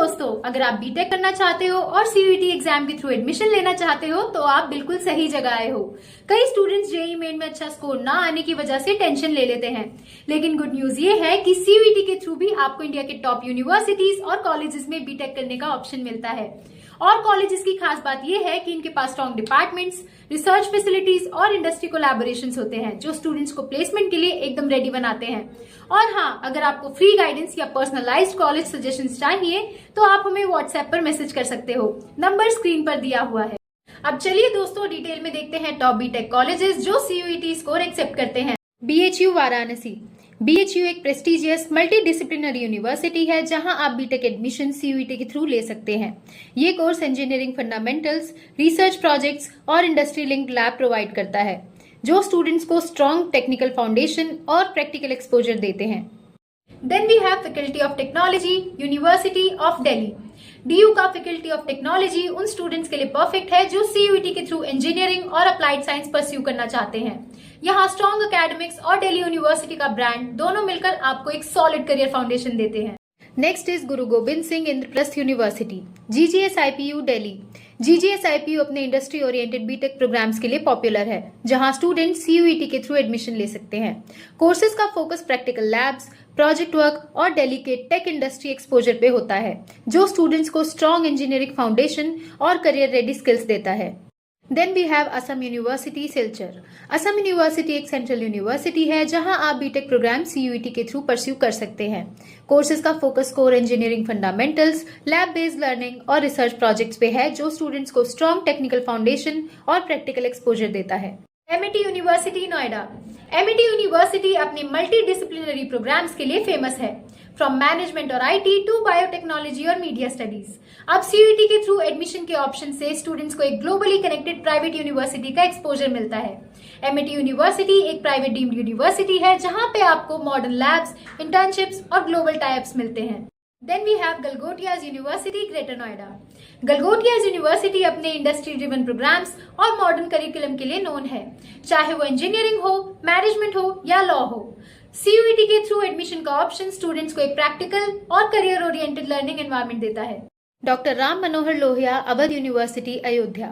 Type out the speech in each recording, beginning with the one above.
दोस्तों, अगर आप बीटेक करना चाहते हो और सीयूईटी एग्जाम के थ्रू एडमिशन लेना चाहते हो तो आप बिल्कुल सही जगह आए हो। कई स्टूडेंट्स जेईई मेन में अच्छा स्कोर ना आने की वजह से टेंशन ले लेते हैं, लेकिन गुड न्यूज ये है कि सीयूईटी के थ्रू भी आपको इंडिया के टॉप यूनिवर्सिटीज और कॉलेजेस में बीटेक करने का ऑप्शन मिलता है। और कॉलेजेस की खास बात यह है कि इनके पास स्ट्रॉन्ग डिपार्टमेंट्स, रिसर्च फैसिलिटीज और इंडस्ट्री कोलैबोरेशंस होते हैं जो स्टूडेंट्स को प्लेसमेंट के लिए एकदम रेडी बनाते हैं। और हाँ, अगर आपको फ्री गाइडेंस या पर्सनलाइज्ड कॉलेज सजेशंस चाहिए तो आप हमें व्हाट्सएप पर मैसेज कर सकते हो। नंबर स्क्रीन पर दिया हुआ है। अब चलिए दोस्तों, डिटेल में देखते हैं टॉप बीटेक कॉलेजेस जो सीयूईटी स्कोर एक्सेप्ट करते हैं। बीएचयू वाराणसी। बीएचयू एक प्रेस्टिजियस मल्टी डिसिप्लिनरी यूनिवर्सिटी है जहां आप बीटेक एडमिशन सीयूईटी के थ्रू ले सकते हैं। ये course engineering fundamentals, research projects और इंडस्ट्री लिंक्ड लैब प्रोवाइड करता है जो स्टूडेंट्स को स्ट्रॉन्ग टेक्निकल फाउंडेशन और प्रैक्टिकल एक्सपोजर देते हैं। Then we have faculty of technology, university of Delhi. DU का फैकल्टी ऑफ टेक्नोलॉजी उन स्टूडेंट्स के लिए परफेक्ट है जो सीयूईटी के थ्रू इंजीनियरिंग और अप्लाइड साइंस परस्यू करना चाहते हैं। यहाँ स्ट्रॉन्ग एकेडमिक्स और दिल्ली यूनिवर्सिटी का ब्रांड दोनों मिलकर आपको एक सॉलिड करियर फाउंडेशन देते हैं। Next is Guru Gobind Singh Indraprastha university, जीजीएसआईपीयू Delhi. जीजीएसआईपीयू अपने इंडस्ट्री ओरिएंटेड बीटेक प्रोग्राम्स के लिए पॉपुलर है जहां स्टूडेंट सीयूईटी के थ्रू एडमिशन ले सकते हैं। कोर्सेज का focus practical labs, project work और दिल्ली के टेक इंडस्ट्री एक्सपोजर पे होता है जो स्टूडेंट्स को स्ट्रॉन्ग इंजीनियरिंग फाउंडेशन और करियर रेडी स्किल्स देता है। Then we have Assam university Silchar. Assam university एक सेंट्रल यूनिवर्सिटी है जहां आप बीटेक प्रोग्राम सीयूईटी के थ्रू परस्यू कर सकते हैं। कोर्सेज का focus core engineering fundamentals, lab based learning और रिसर्च प्रोजेक्ट्स पे है जो स्टूडेंट्स को स्ट्रॉन्ग टेक्निकल फाउंडेशन और प्रैक्टिकल एक्सपोजर देता है। MIT university Noida. MIT university अपने मल्टी डिसिप्लिनरी प्रोग्राम्स के लिए फेमस है, फ्रॉम मैनेजमेंट और आईटी टू बायोटेक्नोलॉजी और मीडिया स्टडीज। अब सीयूईटी के थ्रू एडमिशन के ऑप्शन से स्टूडेंट्स को एक ग्लोबली कनेक्टेड प्राइवेट यूनिवर्सिटी का एक्सपोजर मिलता है। एमआईटी यूनिवर्सिटी एक प्राइवेट डीम्ड यूनिवर्सिटी है जहां पे आपको मॉडर्न लैब्स, इंटर्नशिप्स और ग्लोबल टाइप्स मिलते हैं। Then we have Galgotias university, greater Noida. Galgotias university अपने इंडस्ट्री ड्रिवन प्रोग्राम्स और मॉडर्न करिकुलम के लिए नोन है, चाहे वो इंजीनियरिंग हो, मैनेजमेंट हो या लॉ हो। सीयूईटी के थ्रू एडमिशन का ऑप्शन स्टूडेंट्स को एक प्रैक्टिकल और करियर ओरिएंटेड लर्निंग एनवायरनमेंट देता है। Doctor Ram Manohar Lohia, Awadh university, Ayodhya.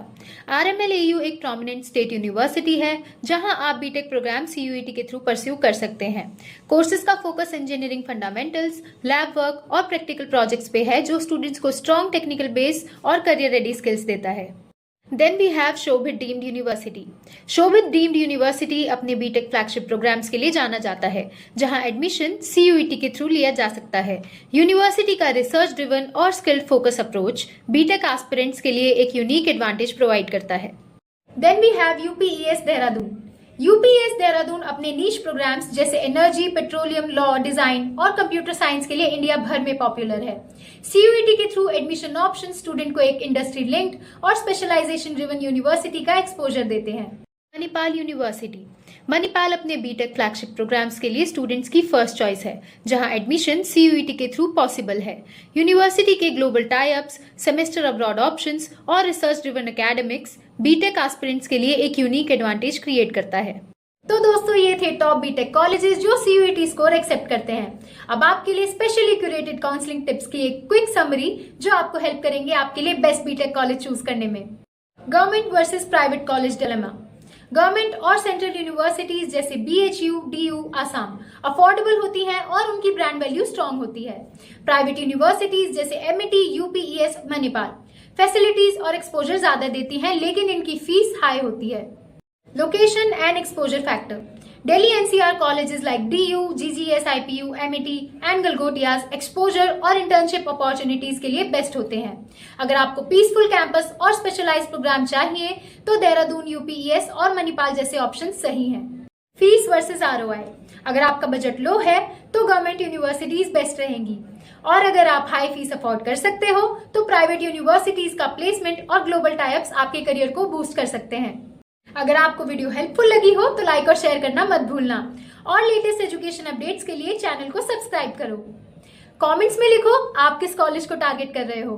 आरएमएलएयू एक प्रोमिनेंट स्टेट यूनिवर्सिटी है जहां आप बीटेक प्रोग्राम सीयूईटी के थ्रू परस्यू कर सकते हैं। कोर्सेज का focus engineering fundamentals, lab work और प्रैक्टिकल प्रोजेक्ट्स पे है जो स्टूडेंट्स को स्ट्रॉन्ग टेक्निकल बेस और करियर रेडी स्किल्स देता है। Then we have Shobhit deemed university. Shobhit deemed university अपने बीटेक फ्लैगशिप प्रोग्राम्स के लिए जाना जाता है जहां एडमिशन सीयूईटी के थ्रू लिया जा सकता है। यूनिवर्सिटी का रिसर्च ड्रिवन और skilled focus approach BTech aspirants के लिए एक यूनिक एडवांटेज प्रोवाइड करता है। Then we have UPES Dehradun. UPS Dehradun अपने नीश प्रोग्राम्स जैसे एनर्जी, पेट्रोलियम, लॉ, डिजाइन और कंप्यूटर साइंस के लिए इंडिया भर में पॉपुलर है। सीयूईटी के थ्रू एडमिशन ऑप्शन स्टूडेंट को एक इंडस्ट्री लिंक्ड और स्पेशलाइजेशन ड्रिवन यूनिवर्सिटी का एक्सपोजर देते हैं। मणिपाल यूनिवर्सिटी। मणिपाल अपने बीटेक फ्लैगशिप प्रोग्राम्स के लिए स्टूडेंट्स की फर्स्ट चॉइस है जहां एडमिशन सीयूईटी के थ्रू पॉसिबल है। यूनिवर्सिटी के global tie ups, semester abroad options और research driven academics BTech aspirants के लिए एक यूनिक एडवांटेज क्रिएट करता है। तो दोस्तों, ये थे टॉप बीटेक कॉलेजेस जो सीयूईटी स्कोर एक्सेप्ट करते हैं। अब आपके लिए स्पेशली क्यूरेटेड काउंसलिंग टिप्स की एक क्विक समरी जो आपको हेल्प करेंगे आपके लिए बेस्ट बीटेक कॉलेज चूज करने में। Government versus private college dilemma. Government और सेंट्रल यूनिवर्सिटीज जैसे बीएचयू, डीयू, आसाम अफोर्डेबल होती हैं और उनकी ब्रांड वैल्यू स्ट्रांग होती है। प्राइवेट यूनिवर्सिटीज जैसे एमआईटी, यूपीईएस, मणिपाल फैसिलिटीज और एक्सपोजर ज्यादा देती हैं लेकिन इनकी फीस हाई होती है। Location and exposure factor. Delhi NCR colleges like DU, GGSIPU, MIT and Galgotias exposure और इंटर्नशिप अपॉर्चुनिटीज के लिए बेस्ट होते हैं। अगर आपको पीसफुल कैंपस और स्पेशलाइज्ड प्रोग्राम चाहिए तो देहरादून, यूपीईएस और मणिपाल जैसे ऑप्शन सही हैं। Fees versus ROI. अगर आपका बजट लो है तो गवर्नमेंट यूनिवर्सिटीज बेस्ट रहेंगी और अगर आप हाई फीस अफोर्ड कर सकते हो तो प्राइवेट यूनिवर्सिटीज का प्लेसमेंट और ग्लोबल टाइप्स आपके करियर को बूस्ट कर सकते हैं। अगर आपको वीडियो हेल्पफुल लगी हो तो लाइक और शेयर करना मत भूलना और लेटेस्ट एजुकेशन अपडेट्स के लिए चैनल को सब्सक्राइब करो। कमेंट्स में लिखो आप किस कॉलेज को टारगेट कर रहे हो।